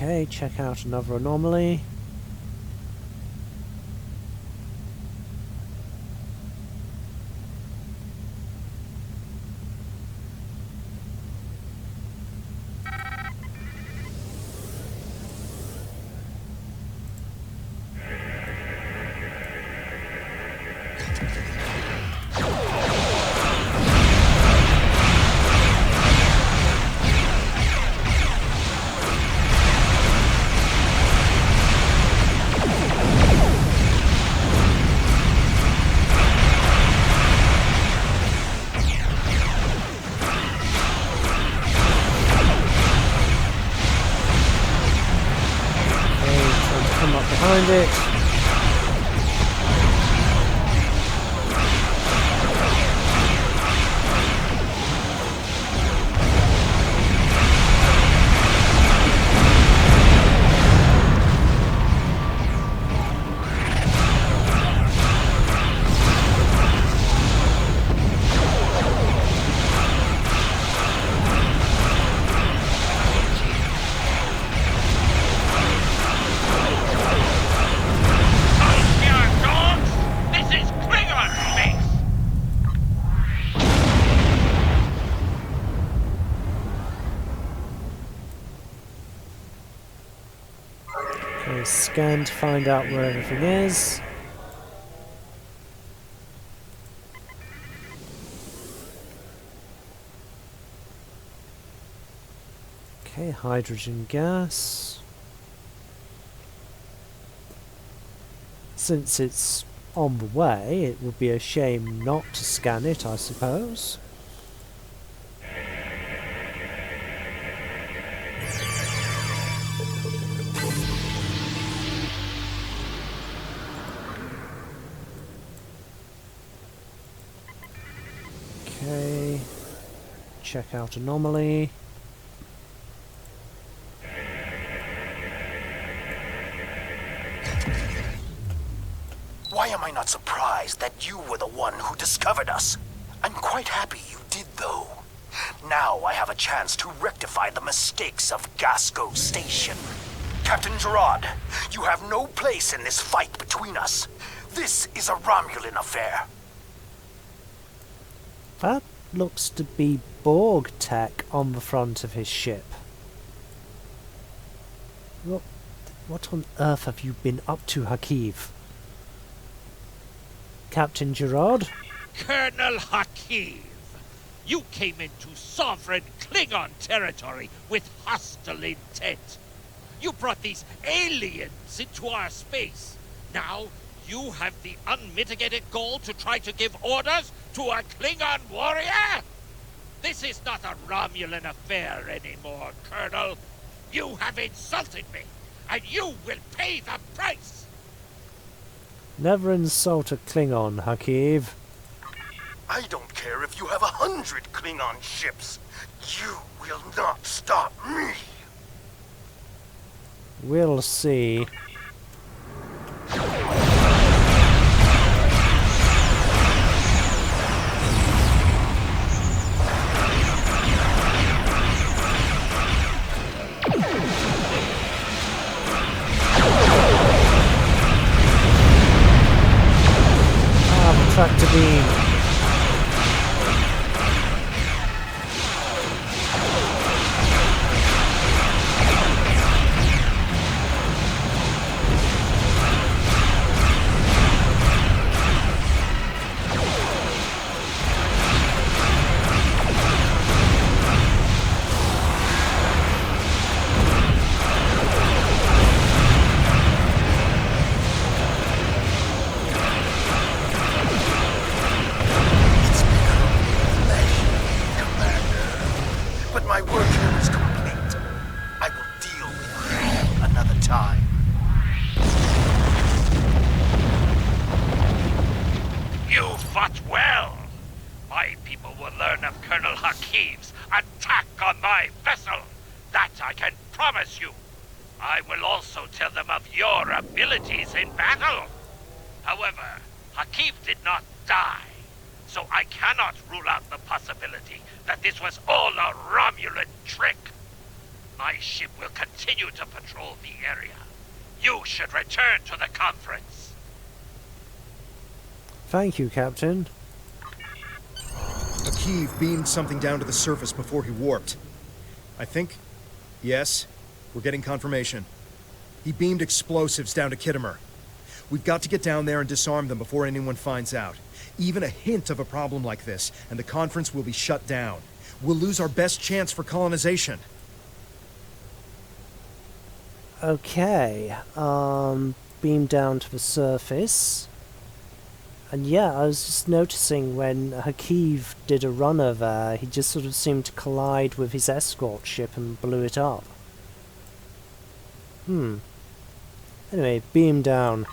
[SPEAKER 1] Okay, check out another anomaly. Behind it. Okay, scan to find out where everything is. Okay, hydrogen gas. Since it's on the way, it would be a shame not to scan it, I suppose. Okay, check out anomaly.
[SPEAKER 11] Why am I not surprised that you were the one who discovered us? I'm quite happy you did, though. Now I have a chance to rectify the mistakes of Gasco Station. Captain Gerard, you have no place in this fight between us. This is a Romulan affair.
[SPEAKER 1] That looks to be Borg tech on the front of his ship. What on earth have you been up to, Hakiv? Captain Gerard?
[SPEAKER 12] Colonel Hakiv, you came into sovereign Klingon territory with hostile intent. You brought these aliens into our space. Now you have the unmitigated goal to try to give orders to a Klingon warrior? This is not a Romulan affair anymore, Colonel. You have insulted me, and you will pay the price!
[SPEAKER 1] Never insult a Klingon, Hakiv.
[SPEAKER 11] I don't care if you have 100 Klingon ships. You will not stop me.
[SPEAKER 1] We'll see. Tractor beam.
[SPEAKER 12] In battle. However, Hakiv did not die, so I cannot rule out the possibility that this was all a Romulan trick. I My ship will continue to patrol the area. You should return to the conference.
[SPEAKER 1] Thank you, Captain.
[SPEAKER 3] Akiv beamed something down to the surface before he warped. I think... yes, we're getting confirmation. He beamed explosives down to Kittimer. We've got to get down there and disarm them before anyone finds out. Even a hint of a problem like this, and the conference will be shut down. We'll lose our best chance for colonization.
[SPEAKER 1] Okay, beam down to the surface. And yeah, I was just noticing when Hakiv did a runner there, he just sort of seemed to collide with his escort ship and blew it up. Anyway, beam down.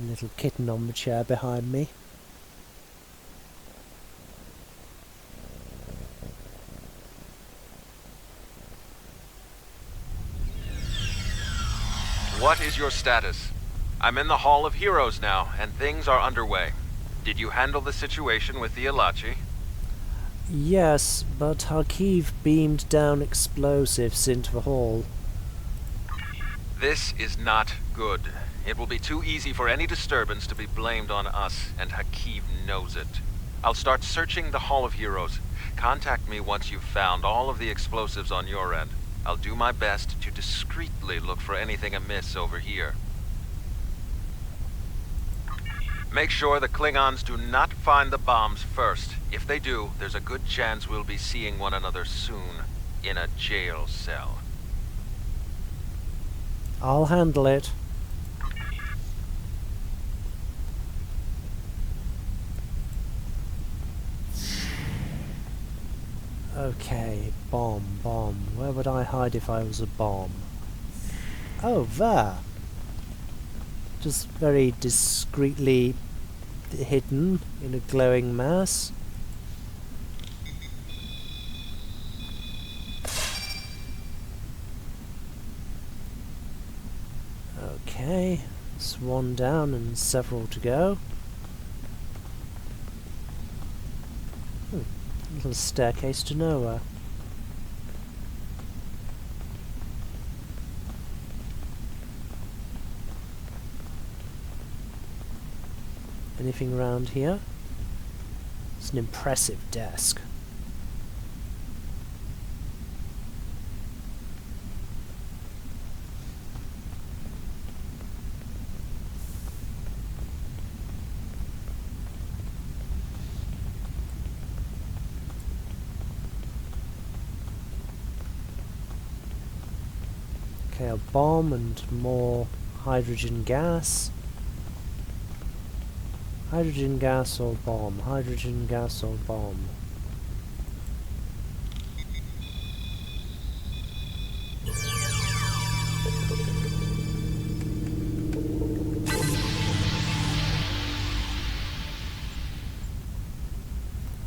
[SPEAKER 1] Little kitten on the chair behind me.
[SPEAKER 2] What is your status? I'm in the Hall of Heroes now, and things are underway. Did you handle the situation with the Ilachi?
[SPEAKER 1] Yes, but Hakiv beamed down explosives into the hall.
[SPEAKER 2] This is not good. It will be too easy for any disturbance to be blamed on us, and Hakiv knows it. I'll start searching the Hall of Heroes. Contact me once you've found all of the explosives on your end. I'll do my best to discreetly look for anything amiss over here. Make sure the Klingons do not find the bombs first. If they do, there's a good chance we'll be seeing one another soon, in a jail cell.
[SPEAKER 1] I'll handle it. Okay, bomb. Where would I hide if I was a bomb? Oh, there! Just very discreetly hidden in a glowing mass. Okay, it's one down and several to go. Little staircase to nowhere. Anything around here? It's an impressive desk. Okay, a bomb and more hydrogen gas. Hydrogen gas or bomb? Hydrogen gas or bomb?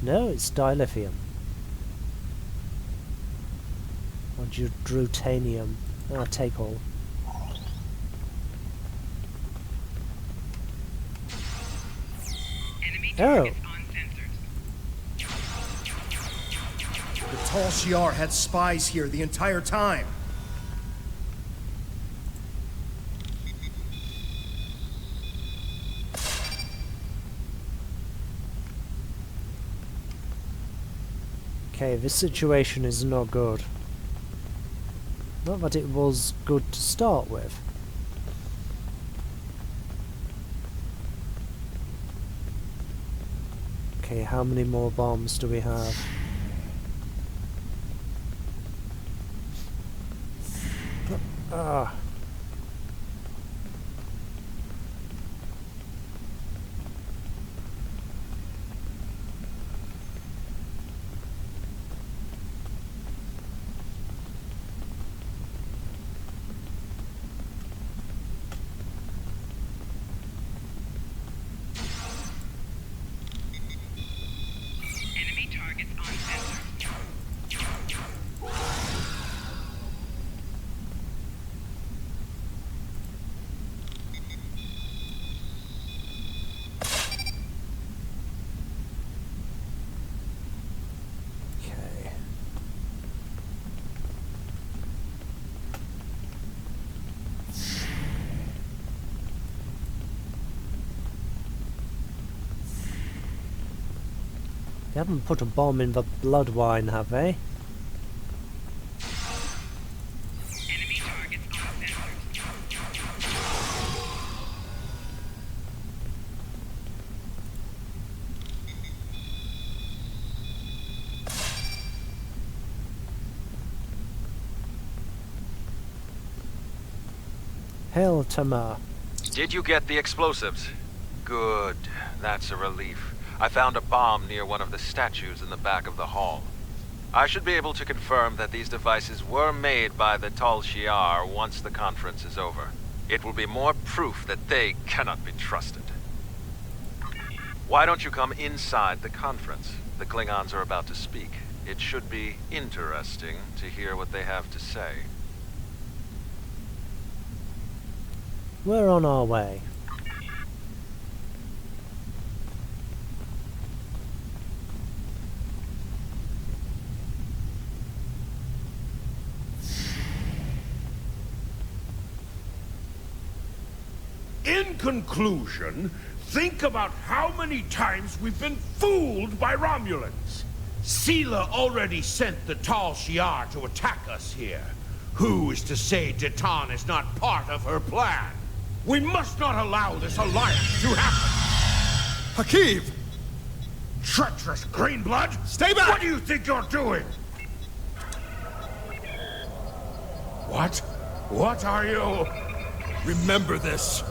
[SPEAKER 1] No, it's dilithium. Or drutanium. Ah, take all. Oh!
[SPEAKER 3] The Tall Shiar had spies here the entire time.
[SPEAKER 1] Okay, this situation is not good. Not that it was good to start with. Okay, how many more bombs do we have? Ah. haven't put a bomb in the blood wine, have they? Hail, Tamar.
[SPEAKER 2] Did you get the explosives? Good. That's a relief. I found a bomb near one of the statues in the back of the hall. I should be able to confirm that these devices were made by the Tal Shiar once the conference is over. It will be more proof that they cannot be trusted. Why don't you come inside the conference? The Klingons are about to speak. It should be interesting to hear what they have to say.
[SPEAKER 1] We're on our way.
[SPEAKER 6] In conclusion, think about how many times we've been fooled by Romulans. Sela already sent the Tal Shiar to attack us here. Who is to say Detan is not part of her plan? We must not allow this alliance to happen.
[SPEAKER 3] Hakiv!
[SPEAKER 6] Treacherous Greenblood!
[SPEAKER 3] Stay back!
[SPEAKER 6] What do you think you're doing? What? What are you?
[SPEAKER 3] Remember this.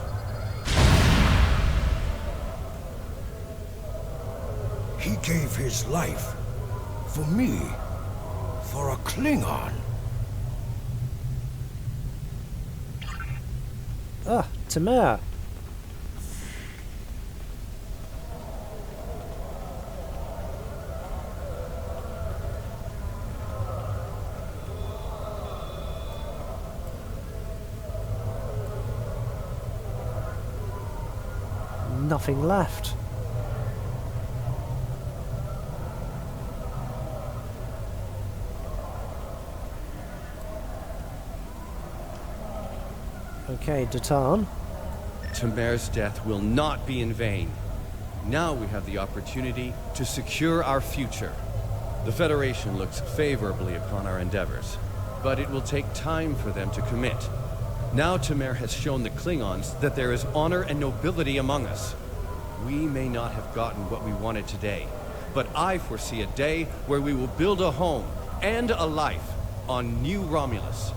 [SPEAKER 6] He gave his life for me, for a Klingon.
[SPEAKER 1] Ah, Tamar. Nothing left. Okay, Detan.
[SPEAKER 4] Tamar's death will not be in vain. Now we have the opportunity to secure our future. The Federation looks favorably upon our endeavors, but it will take time for them to commit. Now Tamar has shown the Klingons that there is honor and nobility among us. We may not have gotten what we wanted today, but I foresee a day where we will build a home and a life on New Romulus.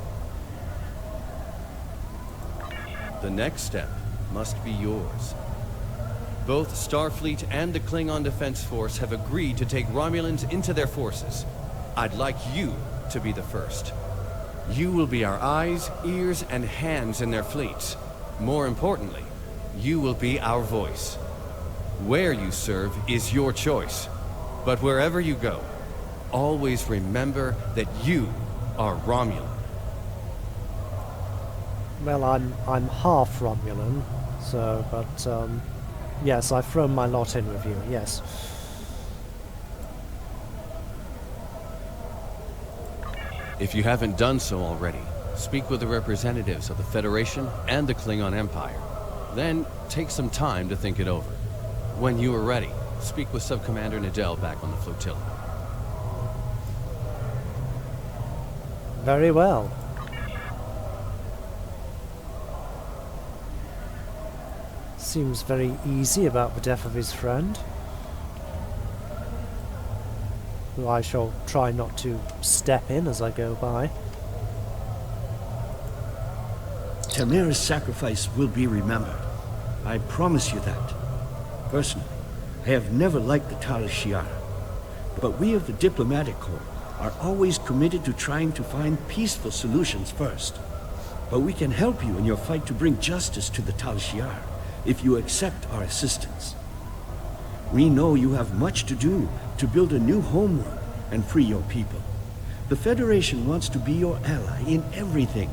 [SPEAKER 4] The next step must be yours. Both Starfleet and the Klingon Defense Force have agreed to take Romulans into their forces. I'd like you to be the first. You will be our eyes, ears, and hands in their fleets. More importantly, you will be our voice. Where you serve is your choice. But wherever you go, always remember that you are Romulan.
[SPEAKER 1] Well, I'm half Romulan, so, but, yes, I've thrown my lot in with you, yes.
[SPEAKER 4] If you haven't done so already, speak with the representatives of the Federation and the Klingon Empire. Then, take some time to think it over. When you are ready, speak with Subcommander Nadell back on the flotilla.
[SPEAKER 1] Very well. Seems very easy about the death of his friend. Who I shall try not to step in as I go by.
[SPEAKER 7] Tamar's sacrifice will be remembered. I promise you that. Personally, I have never liked the Tal Shiar, but we of the Diplomatic Corps are always committed to trying to find peaceful solutions first. But we can help you in your fight to bring justice to the Tal Shiar, if you accept our assistance. We know you have much to do to build a new homeworld and free your people. The Federation wants to be your ally in everything.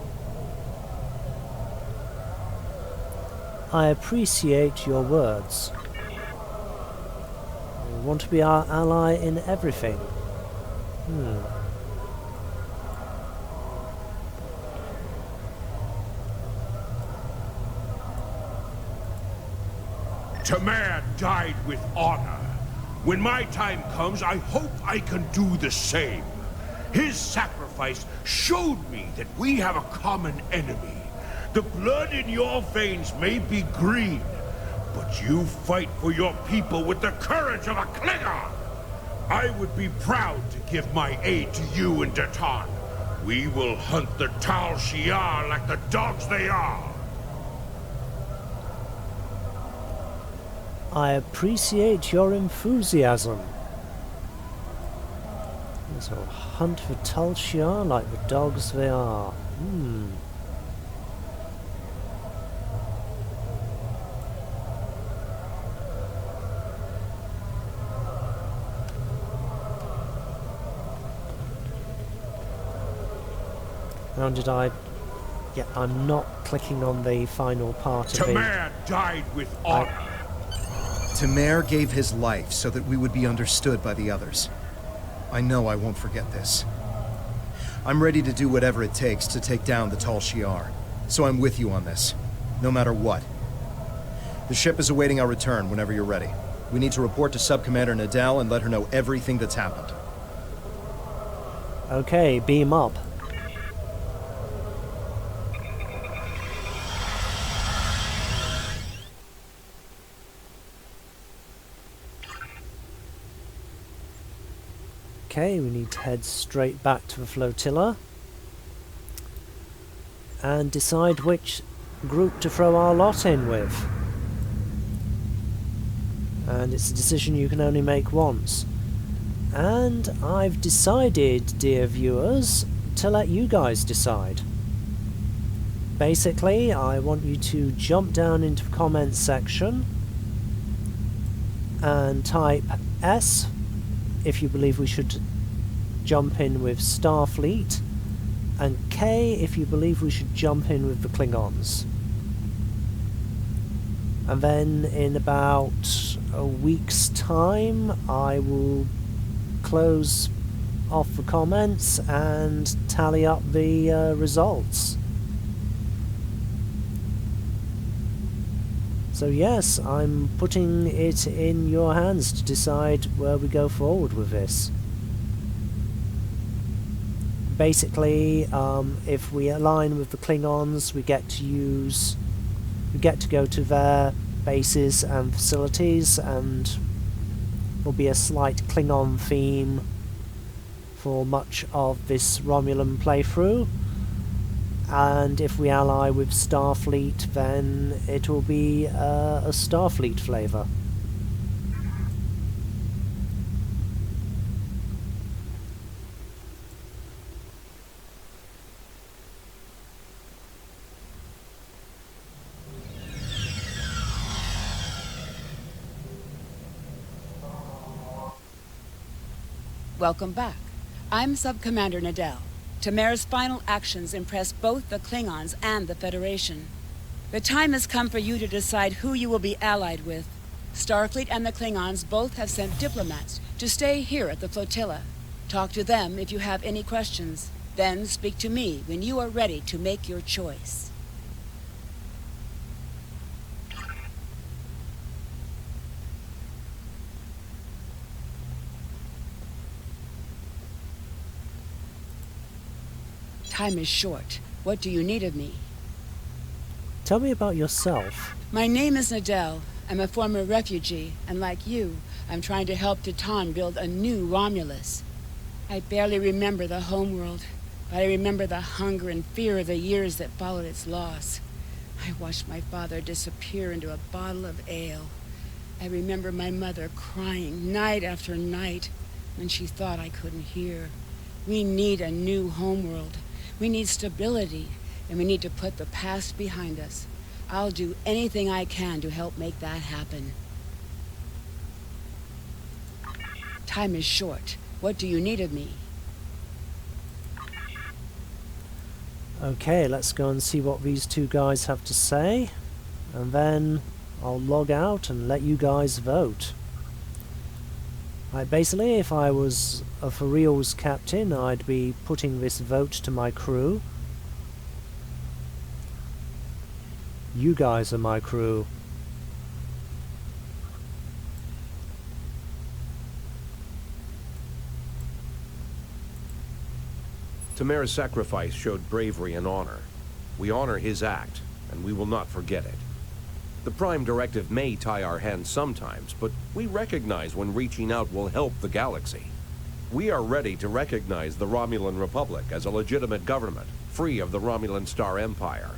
[SPEAKER 1] I appreciate your words. You want to be our ally in everything.
[SPEAKER 6] Tamar died with honor. When my time comes, I hope I can do the same. His sacrifice showed me that we have a common enemy. The blood in your veins may be green, but you fight for your people with the courage of a Klingon. I would be proud to give my aid to you and Datan. We will hunt the Tal Shiar like the dogs they are.
[SPEAKER 1] I appreciate your enthusiasm. So hunt for Tal Shiar like the dogs they are. How did I... Yeah, I'm not clicking on the final part of it.
[SPEAKER 6] Tamer died with honor.
[SPEAKER 3] Tamer gave his life so that we would be understood by the others. I know I won't forget this. I'm ready to do whatever it takes to take down the Tal Shiar, so I'm with you on this, no matter what. The ship is awaiting our return whenever you're ready. We need to report to Sub-Commander Nadal and let her know everything that's happened.
[SPEAKER 1] Okay, beam up. Okay, we need to head straight back to the flotilla and decide which group to throw our lot in with. And it's a decision you can only make once. And I've decided, dear viewers, to let you guys decide. Basically, I want you to jump down into the comments section and type S if you believe we should jump in with Starfleet, and K if you believe we should jump in with the Klingons. And then in about a week's time I will close off the comments and tally up the results. So yes, I'm putting it in your hands to decide where we go forward with this. Basically, if we align with the Klingons, we get to go to their bases and facilities, and there'll be a slight Klingon theme for much of this Romulan playthrough. And if we ally with Starfleet, then it will be a Starfleet flavour.
[SPEAKER 8] Welcome back. I'm Sub-Commander Nadal. Tamer's final actions impressed both the Klingons and the Federation. The time has come for you to decide who you will be allied with. Starfleet and the Klingons both have sent diplomats to stay here at the flotilla. Talk to them if you have any questions. Then speak to me when you are ready to make your choice. Time is short. What do you need of me?
[SPEAKER 1] Tell me about yourself.
[SPEAKER 8] My name is Nadal. I'm a former refugee, and like you, I'm trying to help Datan build a new Romulus. I barely remember the homeworld, but I remember the hunger and fear of the years that followed its loss. I watched my father disappear into a bottle of ale. I remember my mother crying night after night when she thought I couldn't hear. We need a new homeworld. We need stability, and we need to put the past behind us. I'll do anything I can to help make that happen. Time is short. What do you need of me?
[SPEAKER 1] Okay, let's go and see what these two guys have to say, and then I'll log out and let you guys vote. Basically, if I was a for reals captain, I'd be putting this vote to my crew. You guys are my crew.
[SPEAKER 13] Tamer's sacrifice showed bravery and honor. We honor his act, and we will not forget it. The Prime Directive may tie our hands sometimes, but we recognize when reaching out will help the galaxy. We are ready to recognize the Romulan Republic as a legitimate government, free of the Romulan Star Empire.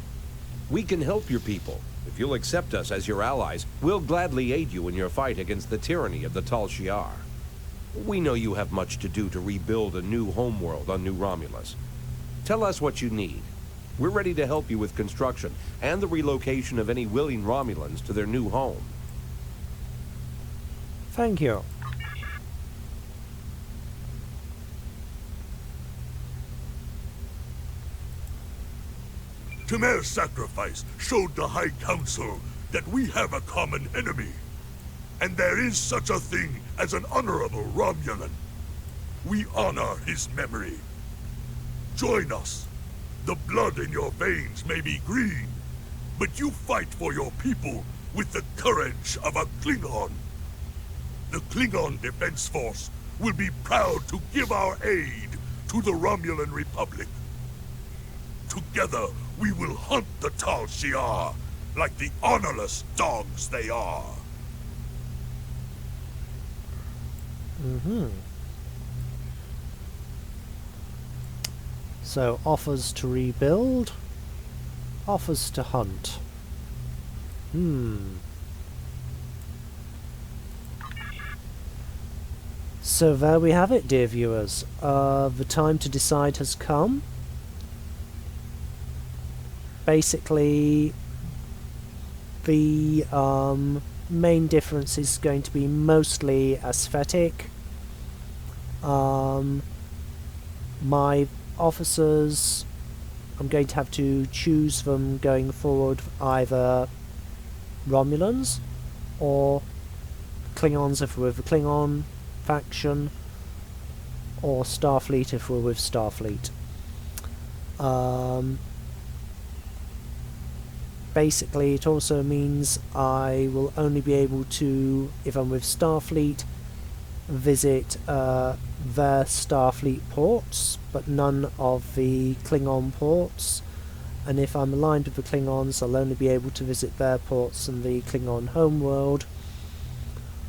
[SPEAKER 13] We can help your people. If you'll accept us as your allies, we'll gladly aid you in your fight against the tyranny of the Tal Shiar. We know you have much to do to rebuild a new homeworld on New Romulus. Tell us what you need. We're ready to help you with construction and the relocation of any willing Romulans to their new home.
[SPEAKER 1] Thank you.
[SPEAKER 14] Tamer's sacrifice showed the High Council that we have a common enemy. And there is such a thing as an honorable Romulan. We honor his memory. Join us. The blood in your veins may be green, but you fight for your people with the courage of a Klingon. The Klingon Defense Force will be proud to give our aid to the Romulan Republic. Together, we will hunt the Tal Shiar like the honorless dogs they are.
[SPEAKER 1] So, offers to rebuild, offers to hunt. So there we have it, dear viewers. The time to decide has come. Basically, the main difference is going to be mostly aesthetic. My officers, I'm going to have to choose them going forward, either Romulans or Klingons if we're with the Klingon faction, or Starfleet if we're with Starfleet. Basically, it also means I will only be able to, if I'm with Starfleet, visit their Starfleet ports, but none of the Klingon ports. And if I'm aligned with the Klingons, I'll only be able to visit their ports and the Klingon homeworld,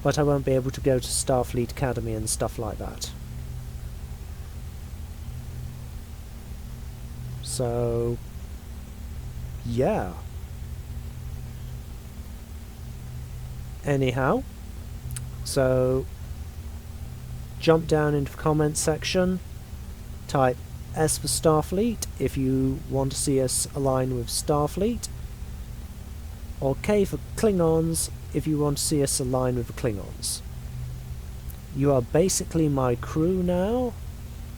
[SPEAKER 1] but I won't be able to go to Starfleet Academy and stuff like that. So, yeah. Anyhow, so jump down into the comments section, type S for Starfleet if you want to see us align with Starfleet, or K for Klingons if you want to see us align with the Klingons. You are basically my crew now,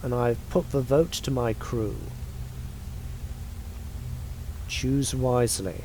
[SPEAKER 1] and I've put the vote to my crew. Choose wisely.